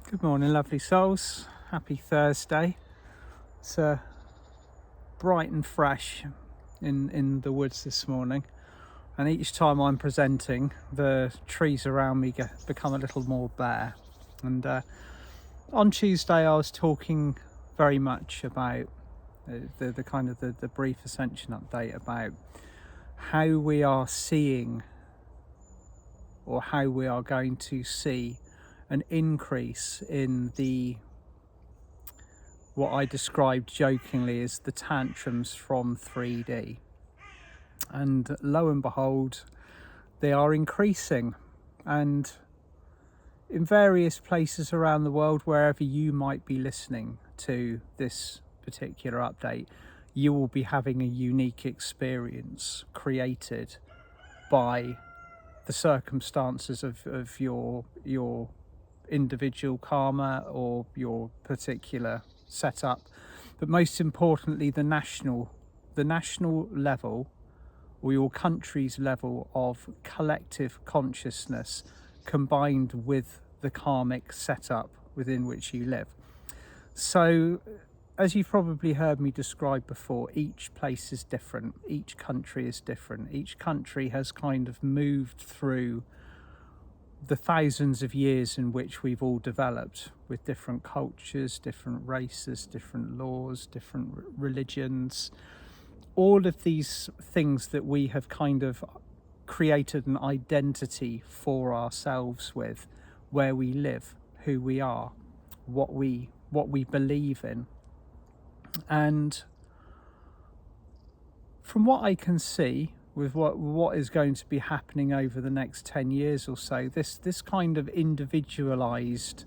Good morning, lovely souls. Happy Thursday. It's bright and fresh in the woods this morning, and each time I'm presenting, the trees around me become a little more bare. And on Tuesday, I was talking very much about the kind of the brief Ascension update about how we are seeing, or how we are going to see, an increase in what I described jokingly as the tantrums from 3D. And lo and behold, they are increasing. And in various places around the world, wherever you might be listening to this particular update, you will be having a unique experience created by the circumstances of your individual karma or your particular setup, but most importantly the national level, or your country's level of collective consciousness combined with the karmic setup within which you live. So, as you've probably heard me describe before, each place is different, each country is different, each country has kind of moved through the thousands of years in which we've all developed, with different cultures, different races, different laws, different religions, all of these things that we have kind of created an identity for ourselves with, where we live, who we are, what we believe in. And from what I can see, with what is going to be happening over the next 10 years or so, this kind of individualized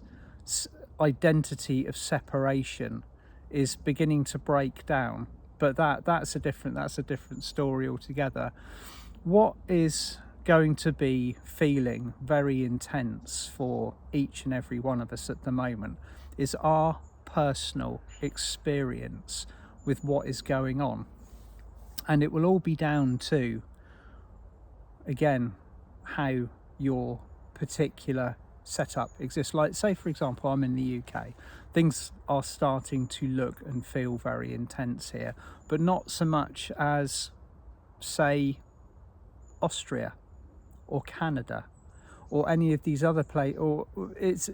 identity of separation is beginning to break down. But that's a different story altogether. What is going to be feeling very intense for each and every one of us at the moment is our personal experience with what is going on. And it will all be down to, again, how your particular setup exists. Like, say, for example, I'm in the UK. Things are starting to look and feel very intense here, but not so much as, say, Austria or Canada or any of these other places. Or it's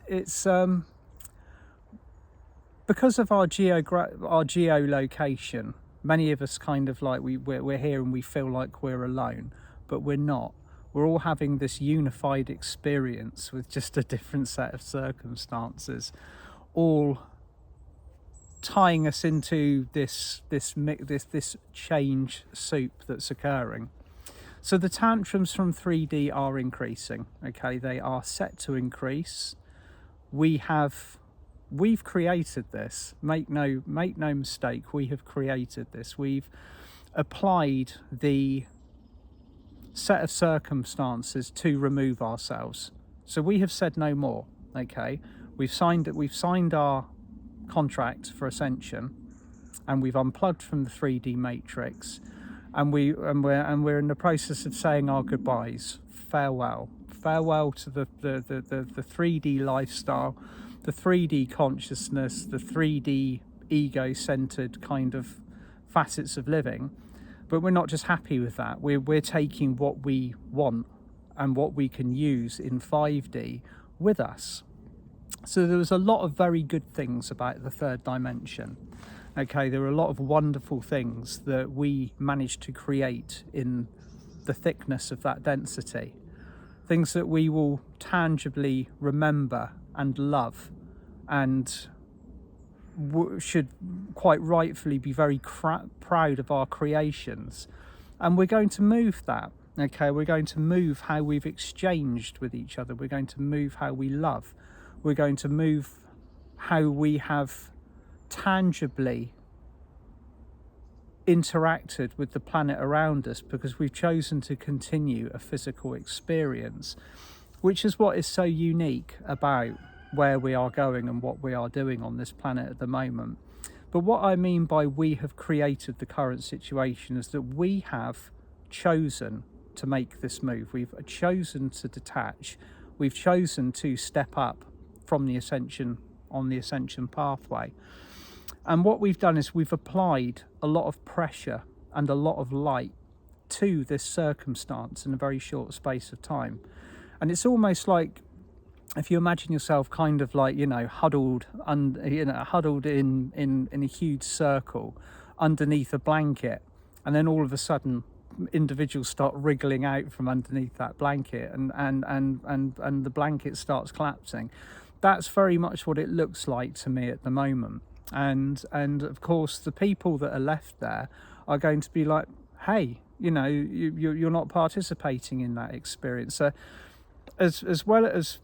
because of our geolocation. Many of us kind of like we're here and we feel like we're alone, but we're not. We're all having this unified experience with just a different set of circumstances, all tying us into this change soup that's occurring. So the tantrums from 3D are increasing. Okay, they are set to increase. We've created this. Make no mistake, we have created this. We've applied the set of circumstances to remove ourselves. So we have said no more. Okay, we've signed our contract for Ascension, and we've unplugged from the 3D matrix, and we're in the process of saying our goodbyes. Farewell to the 3D lifestyle, the 3D consciousness, the 3D ego-centered kind of facets of living. But we're not just happy with that. We're taking what we want and what we can use in 5D with us. So there was a lot of very good things about the third dimension. Okay, there were a lot of wonderful things that we managed to create in the thickness of that density. Things that we will tangibly remember and love, and should quite rightfully be very proud of our creations. And we're going to move that. Okay, we're going to move how we've exchanged with each other. We're going to move how we love. We're going to move how we have tangibly interacted with the planet around us, because we've chosen to continue a physical experience, which is what is so unique about where we are going and what we are doing on this planet at the moment. But what I mean by we have created the current situation is that we have chosen to make this move. We've chosen to detach. We've chosen to step up from the Ascension, on the Ascension pathway. And what we've done is we've applied a lot of pressure and a lot of light to this circumstance in a very short space of time. And it's almost like, if you imagine yourself kind of like, huddled in a huge circle underneath a blanket, and then all of a sudden individuals start wriggling out from underneath that blanket, and the blanket starts collapsing. That's very much what it looks like to me at the moment. And of course the people that are left there are going to be like, hey, you're not participating in that experience. So as well as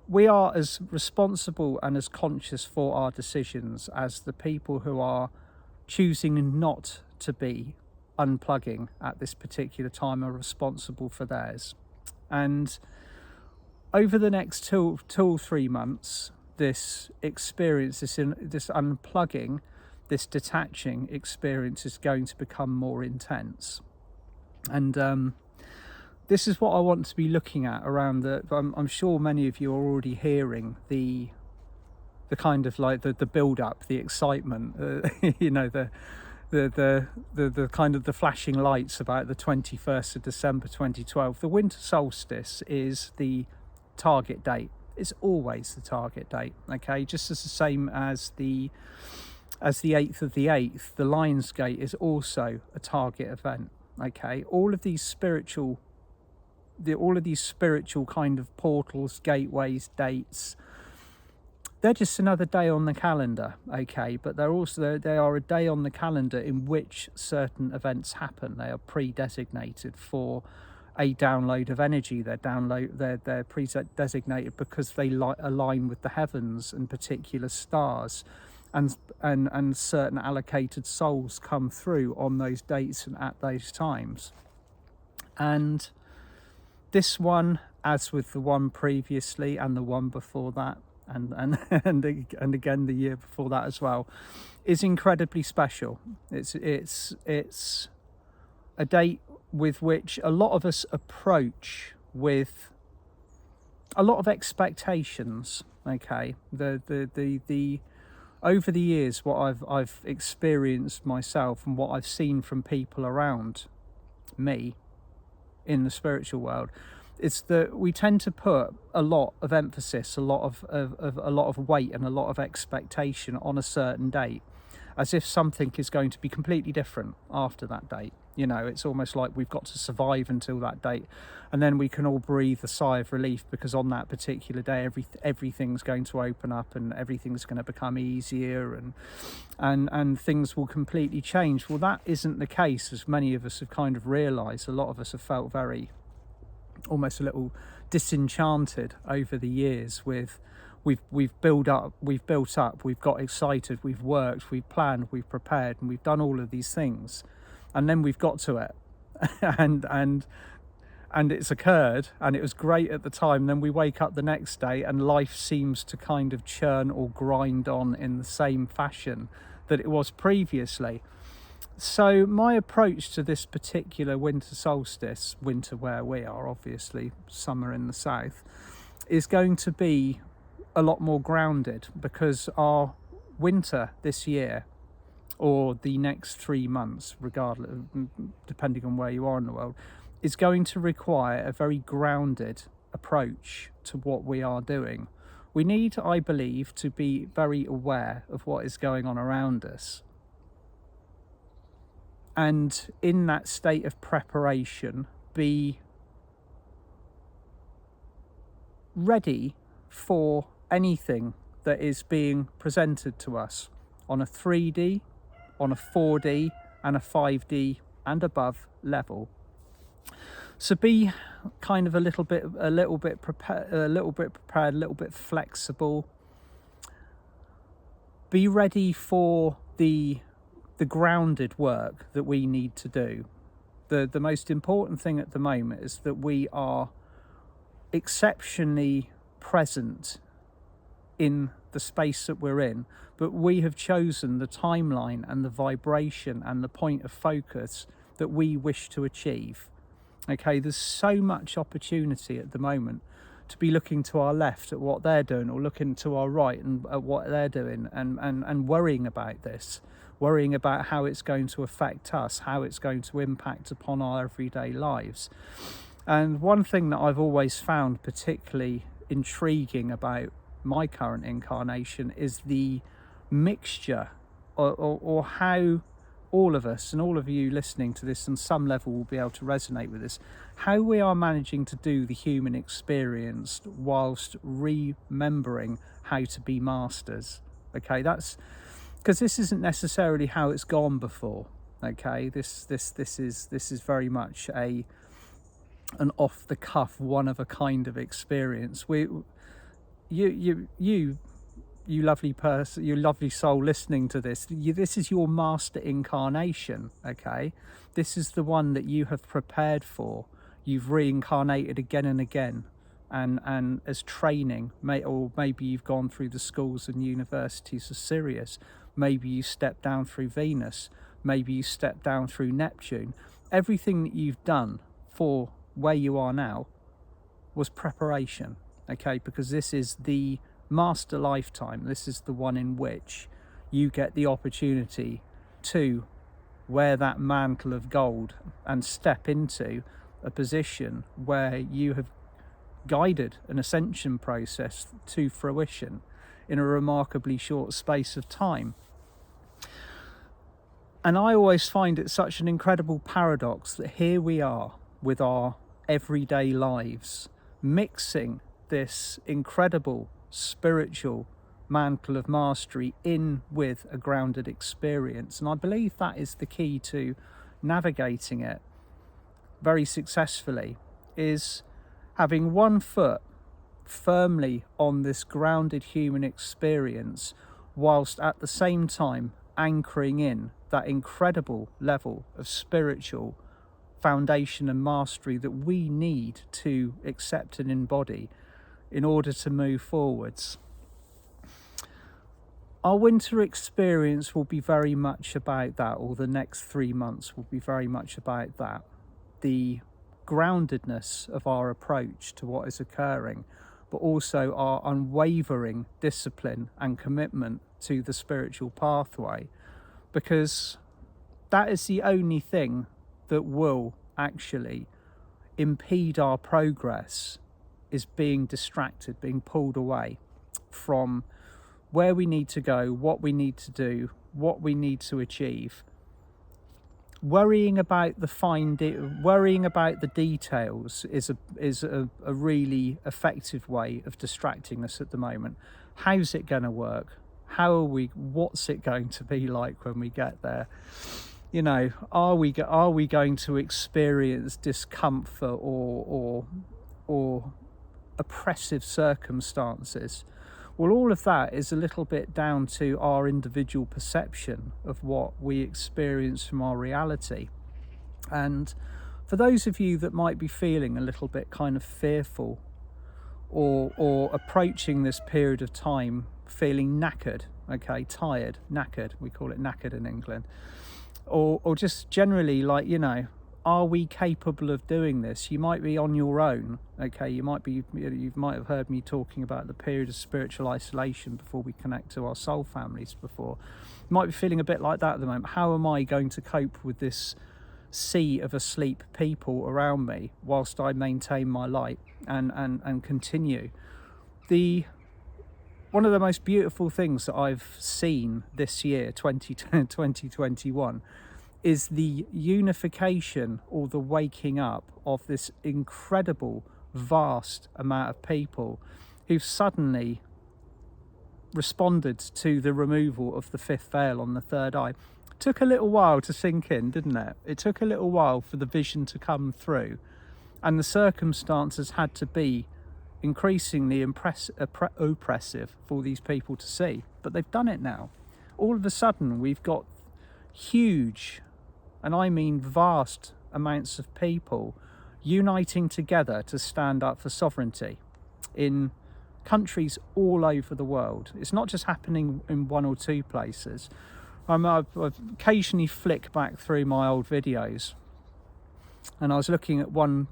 we are as responsible and as conscious for our decisions as the people who are choosing not to be unplugging at this particular time are responsible for theirs. And over the next two or 3 months, this experience, this unplugging, this detaching experience is going to become more intense. And this is what I want to be looking at around I'm sure many of you are already hearing the kind of like the build up, the excitement, the kind of the flashing lights about the 21st of December 2012. The winter solstice is the target date. It's always the target date, okay? Just as the same as the 8th of the 8th, the Lion's Gate is also a target event, okay? All of these spiritual kind of portals, gateways, dates, they're just another day on the calendar, okay? But they are a day on the calendar in which certain events happen. They are pre-designated for a download of energy. They're pre-designated because they align with the heavens and particular stars, and certain allocated souls come through on those dates and at those times. And this one, as with the one previously and the one before that, and again the year before that as well, is incredibly special. It's a date with which a lot of us approach with a lot of expectations. Okay, the over the years, what I've experienced myself and what I've seen from people around me in the spiritual world, it's that we tend to put a lot of emphasis, a lot of weight, and a lot of expectation on a certain date, as if something is going to be completely different after that date. It's almost like we've got to survive until that date, and then we can all breathe a sigh of relief, because on that particular day everything's going to open up and everything's going to become easier, and things will completely change. Well, that isn't the case, as many of us have kind of realized. A lot of us have felt almost a little disenchanted over the years with we've built up, we've got excited, we've worked, we've planned, we've prepared, and we've done all of these things, and then we've got to it and it's occurred, and it was great at the time. Then we wake up the next day and life seems to kind of churn or grind on in the same fashion that it was previously. So my approach to this particular winter solstice, winter where we are, obviously summer in the south, is going to be a lot more grounded, because our winter this year, or the next 3 months, regardless, depending on where you are in the world, is going to require a very grounded approach to what we are doing. We need, I believe, to be very aware of what is going on around us, and in that state of preparation, be ready for anything that is being presented to us on a 3D, on a 4D, and a 5D and above level. So be kind of a little bit prepared, a little bit flexible. Be ready for the grounded work that we need to do. The most important thing at the moment is that we are exceptionally present in the space that we're in, but we have chosen the timeline and the vibration and the point of focus that we wish to achieve. Okay, there's so much opportunity at the moment to be looking to our left at what they're doing, or looking to our right and at what they're doing, and worrying about this, worrying about how it's going to affect us, how it's going to impact upon our everyday lives. And one thing that I've always found particularly intriguing about my current incarnation is the mixture, or how all of us, and all of you listening to this on some level will be able to resonate with this, how we are managing to do the human experience whilst remembering how to be masters. Okay, that's because this isn't necessarily how it's gone before. Okay, this is very much an off the cuff, one of a kind of experience. You lovely person, you lovely soul listening to this, this is your master incarnation. Okay, this is the one that you have prepared for. You've reincarnated again and again, and as training, or maybe you've gone through the schools and universities of Sirius, maybe you stepped down through Venus, maybe you stepped down through Neptune. Everything that you've done for where you are now was preparation. Okay, because this is the master lifetime. This is the one in which you get the opportunity to wear that mantle of gold and step into a position where you have guided an ascension process to fruition in a remarkably short space of time. And I always find it such an incredible paradox that here we are with our everyday lives, mixing this incredible spiritual mantle of mastery in with a grounded experience. And I believe that is the key to navigating it very successfully, is having one foot firmly on this grounded human experience, whilst at the same time anchoring in that incredible level of spiritual foundation and mastery that we need to accept and embody in order to move forwards. Our winter experience will be very much about that, or the next 3 months will be very much about that. The groundedness of our approach to what is occurring, but also our unwavering discipline and commitment to the spiritual pathway, because that is the only thing that will actually impede our progress, is being distracted, being pulled away from where we need to go, what we need to do, what we need to achieve. Worrying about the details is a really effective way of distracting us at the moment. How's it going to work? What's it going to be like when we get there? You know, are we going to experience discomfort or oppressive circumstances? Well, all of that is a little bit down to our individual perception of what we experience from our reality. And for those of you that might be feeling a little bit kind of fearful, or approaching this period of time feeling knackered, okay, tired, knackered, we call it knackered in England, or just generally like, you know, are we capable of doing this? You might be on your own, okay? You might have heard me talking about the period of spiritual isolation before we connect to our soul families before. You might be feeling a bit like that at the moment. How am I going to cope with this sea of asleep people around me whilst I maintain my light and continue? One of the most beautiful things that I've seen this year, 2021, is the unification, or the waking up of this incredible, vast amount of people who've suddenly responded to the removal of the fifth veil on the third eye. It took a little while to sink in, didn't it? It took a little while for the vision to come through, and the circumstances had to be increasingly oppressive for these people to see. But they've done it now. All of a sudden, we've got huge, and I mean vast, amounts of people uniting together to stand up for sovereignty in countries all over the world. It's not just happening in one or two places. I've occasionally flick back through my old videos, and I was looking at one,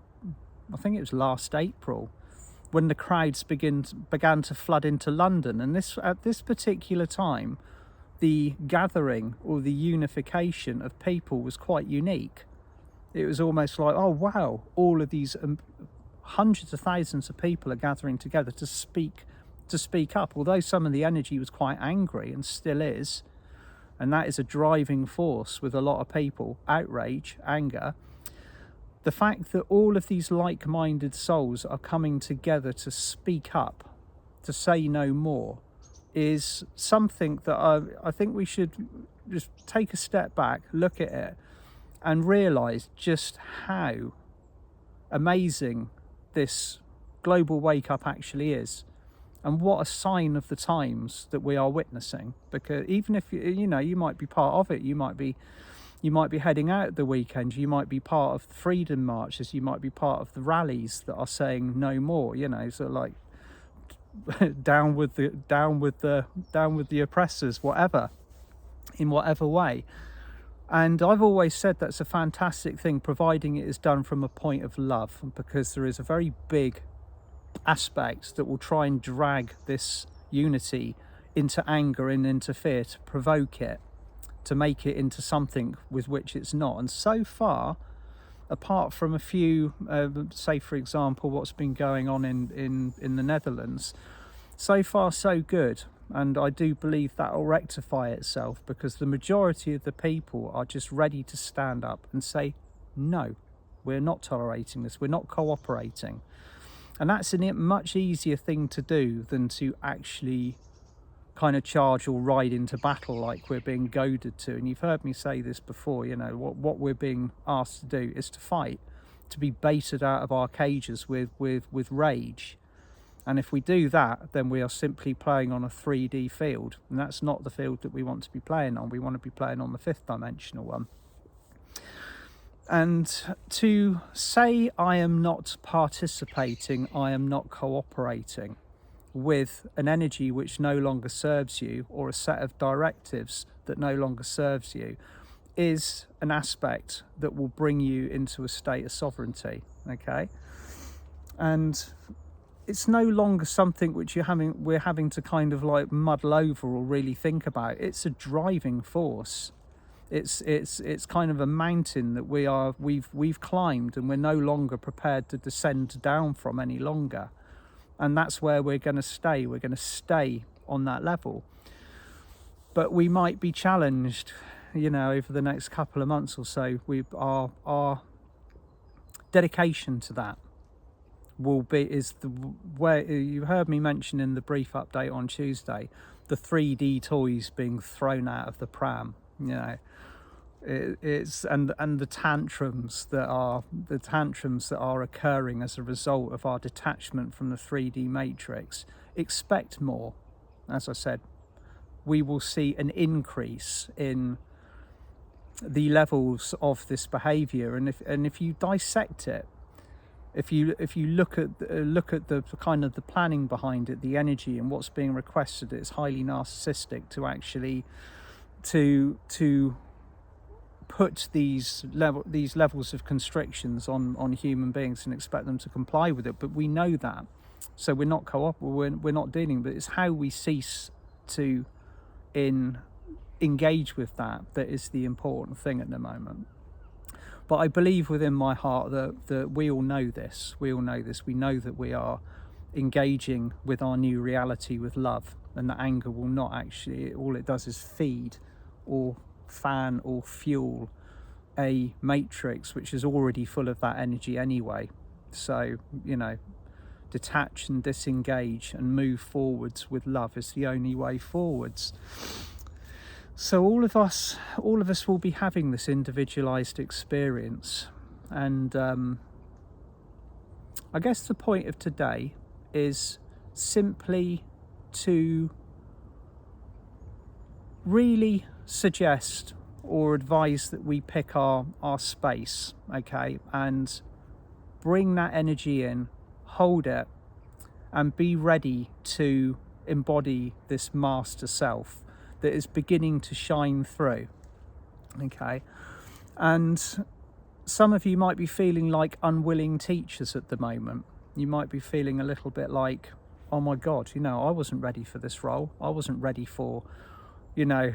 I think it was last April, when the crowds began to flood into London. And at this particular time, the gathering or the unification of people was quite unique. It was almost like, oh wow, all of these hundreds of thousands of people are gathering together to speak up, although some of the energy was quite angry and still is, and that is a driving force with a lot of people, outrage, anger. The fact that all of these like-minded souls are coming together to speak up, to say no more, is something that I think we should just take a step back, look at it, and realise just how amazing this global wake-up actually is, and what a sign of the times that we are witnessing. Because even if you might be part of it, you might be heading out at the weekend, you might be part of the freedom marches, you might be part of the rallies that are saying no more, so like down with the oppressors, whatever, in whatever way. And I've always said that's a fantastic thing, providing it is done from a point of love, because there is a very big aspect that will try and drag this unity into anger and into fear, to provoke it, to make it into something with which it's not. And so far, apart from a few, say for example, what's been going on in the Netherlands, so far so good. And I do believe that will rectify itself, because the majority of the people are just ready to stand up and say, no, we're not tolerating this, we're not cooperating. And that's a much easier thing to do than to actually kind of charge or ride into battle like we're being goaded to. And you've heard me say this before, what we're being asked to do is to fight, to be baited out of our cages with rage. And if we do that, then we are simply playing on a 3D field, and that's not the field that we want to be playing on. We want to be playing on the 5th dimensional one. And to say I am not participating, I am not cooperating with an energy which no longer serves you, or a set of directives that no longer serves you, is an aspect that will bring you into a state of sovereignty, okay? And it's no longer something which we're having to kind of like muddle over or really think about. It's a driving force. It's kind of a mountain that we've climbed, and we're no longer prepared to descend down from any longer. And that's where we're going to stay. We're going to stay on that level. But we might be challenged, over the next couple of months or so. Our dedication to that where you heard me mention in the brief update on Tuesday, the 3D toys being thrown out of the pram. It's and the tantrums that are occurring as a result of our detachment from the 3D matrix. Expect more. As I said, we will see an increase in the levels of this behavior, and if you dissect it, if you look at the kind of the planning behind it, the energy and what's being requested, it's highly narcissistic to actually to put these levels of constrictions on human beings and expect them to comply with it. But we know that, so we're not we're not dealing. But it's how we cease to engage with that is the important thing at the moment. But I believe within my heart that we all know this. We know that we are engaging with our new reality with love, and that anger will not actually, all it does is feed or fan or fuel a matrix which is already full of that energy anyway. So, detach and disengage and move forwards with love is the only way forwards. So all of us will be having this individualized experience, and I guess the point of today is simply to really suggest or advise that we pick our space, okay, and bring that energy in, hold it, and be ready to embody this master self that is beginning to shine through, okay? And some of you might be feeling like unwilling teachers at the moment. You might be feeling a little bit like, oh my God, you know, I wasn't ready for this role. I wasn't ready for, you know,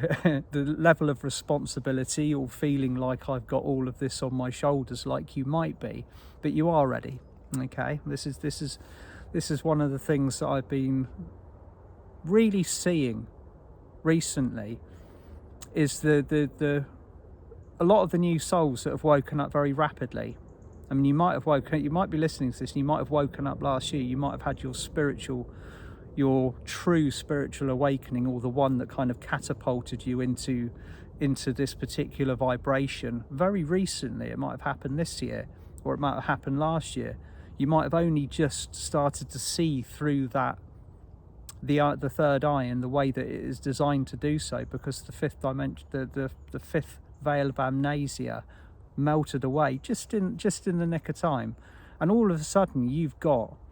the level of responsibility, or feeling like I've got all of this on my shoulders like you might be, but you are ready. Okay, this is one of the things that I've been really seeing recently, is the a lot of the new souls that have woken up very rapidly. I mean, you might be listening to this and you might have woken up last year. You might have had your true spiritual awakening, or the one that kind of catapulted you into this particular vibration very recently. It might have happened this year, or it might have happened last year. You might have only just started to see through that, the third eye, in the way that it is designed to do so, because the fifth dimension, the fifth veil of amnesia melted away just in the nick of time, and all of a sudden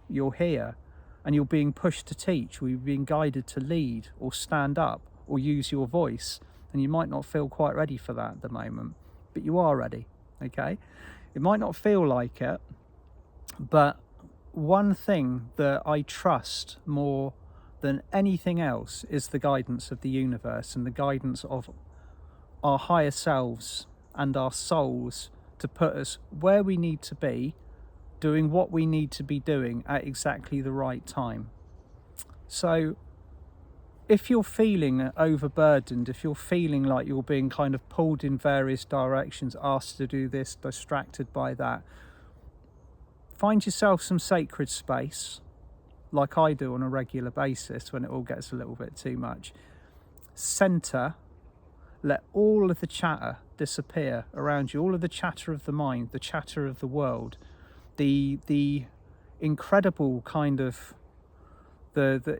you're here, and you're being pushed to teach, or you're being guided to lead, or stand up, or use your voice. And you might not feel quite ready for that at the moment, but you are ready. Okay, it might not feel like it, but one thing that I trust more than anything else is the guidance of the universe, and the guidance of our higher selves and our souls, to put us where we need to be, doing what we need to be doing at exactly the right time. So if you're feeling overburdened, if you're feeling like you're being kind of pulled in various directions, asked to do this, distracted by that, find yourself some sacred space, like I do on a regular basis when it all gets a little bit too much. Center, let all of the chatter disappear around you, all of the chatter of the mind, the chatter of the world, the incredible kind of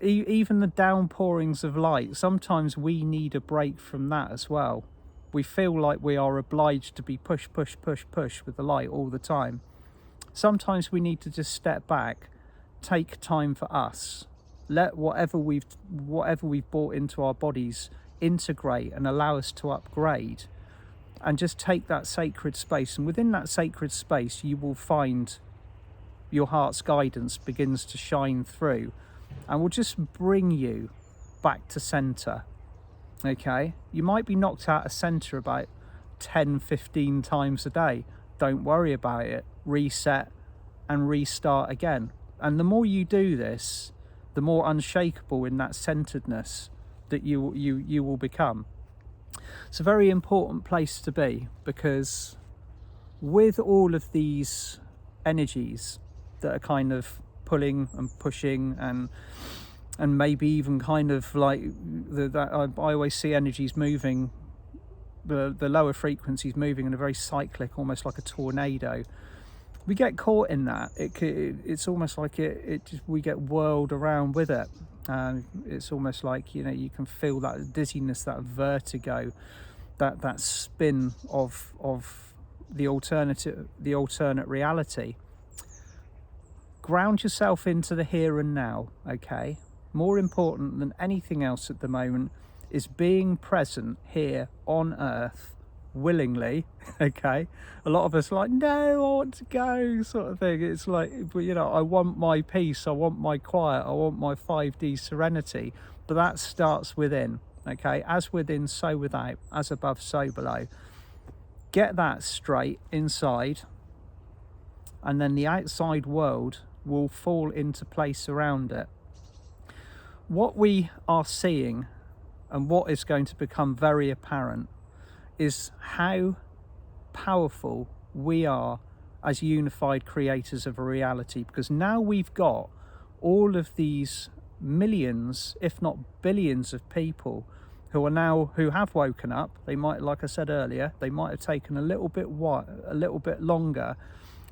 even the downpourings of light. Sometimes we need a break from that as well. We feel like we are obliged to be push with the light all the time. Sometimes we need to just step back, take time for us, let whatever we've brought into our bodies integrate and allow us to upgrade, and just take that sacred space. And within that sacred space, you will find your heart's guidance begins to shine through, and will just bring you back to center. Okay, you might be knocked out of center about 10-15 times a day. Don't worry about it. Reset and restart again. And the more you do this, the more unshakable in that centeredness that you will become. It's a very important place to be, because with all of these energies that are kind of pulling and pushing, and maybe even kind of like I always see energies moving, the lower frequencies moving in a very cyclic, almost like a tornado. We get caught in that. It's almost like we get whirled around with it, and it's almost like, you know, you can feel that dizziness, that vertigo, that spin of the alternate reality. Ground yourself into the here and now. Okay, more important than anything else at the moment is being present here on earth, willingly. Okay, a lot of us are like, no, I want to go, sort of thing. It's like, you know, I want my peace, I want my quiet, I want my 5D serenity, but that starts within. Okay, as within, so without, as above, so below. Get that straight inside, and then the outside world will fall into place around it. What we are seeing, and what is going to become very apparent, is how powerful we are as unified creators of a reality, because now we've got all of these millions, if not billions, of people who have woken up. They might, like I said earlier, they might have taken a little bit longer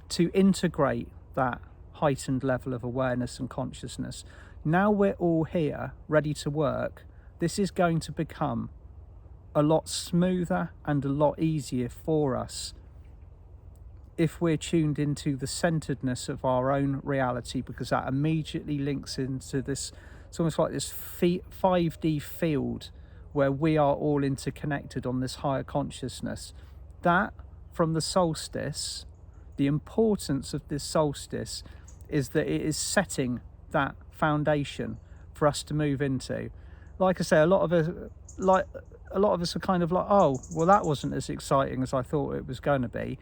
to integrate that heightened level of awareness and consciousness. Now we're all here, ready to work. This is going to become a lot smoother and a lot easier for us if we're tuned into the centeredness of our own reality, because that immediately links into this. It's almost like this 5D field where we are all interconnected on this higher consciousness. That, from the solstice, the importance of this solstice is that it is setting that foundation for us to move into. Like I say, a lot of us are kind of like, oh, well, that wasn't as exciting as I thought it was going to be.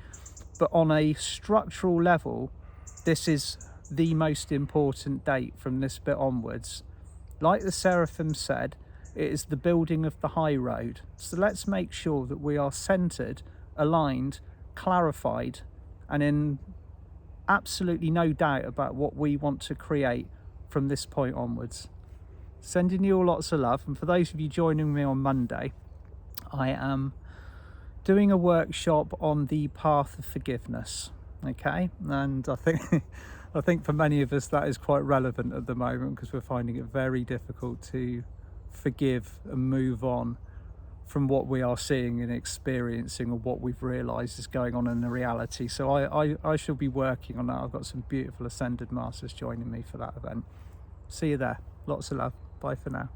But on a structural level, this is the most important date from this bit onwards. Like the Seraphim said, it is the building of the high road. So let's make sure that we are centered, aligned, clarified, and in absolutely no doubt about what we want to create from this point onwards. Sending you all lots of love. And for those of you joining me on Monday, I am doing a workshop on the path of forgiveness. Okay, and I think for many of us that is quite relevant at the moment, because we're finding it very difficult to forgive and move on from what we are seeing and experiencing, or what we've realized is going on in the reality. So I shall be working on that. I've got some beautiful Ascended Masters joining me for that event. See you there. Lots of love. Bye for now.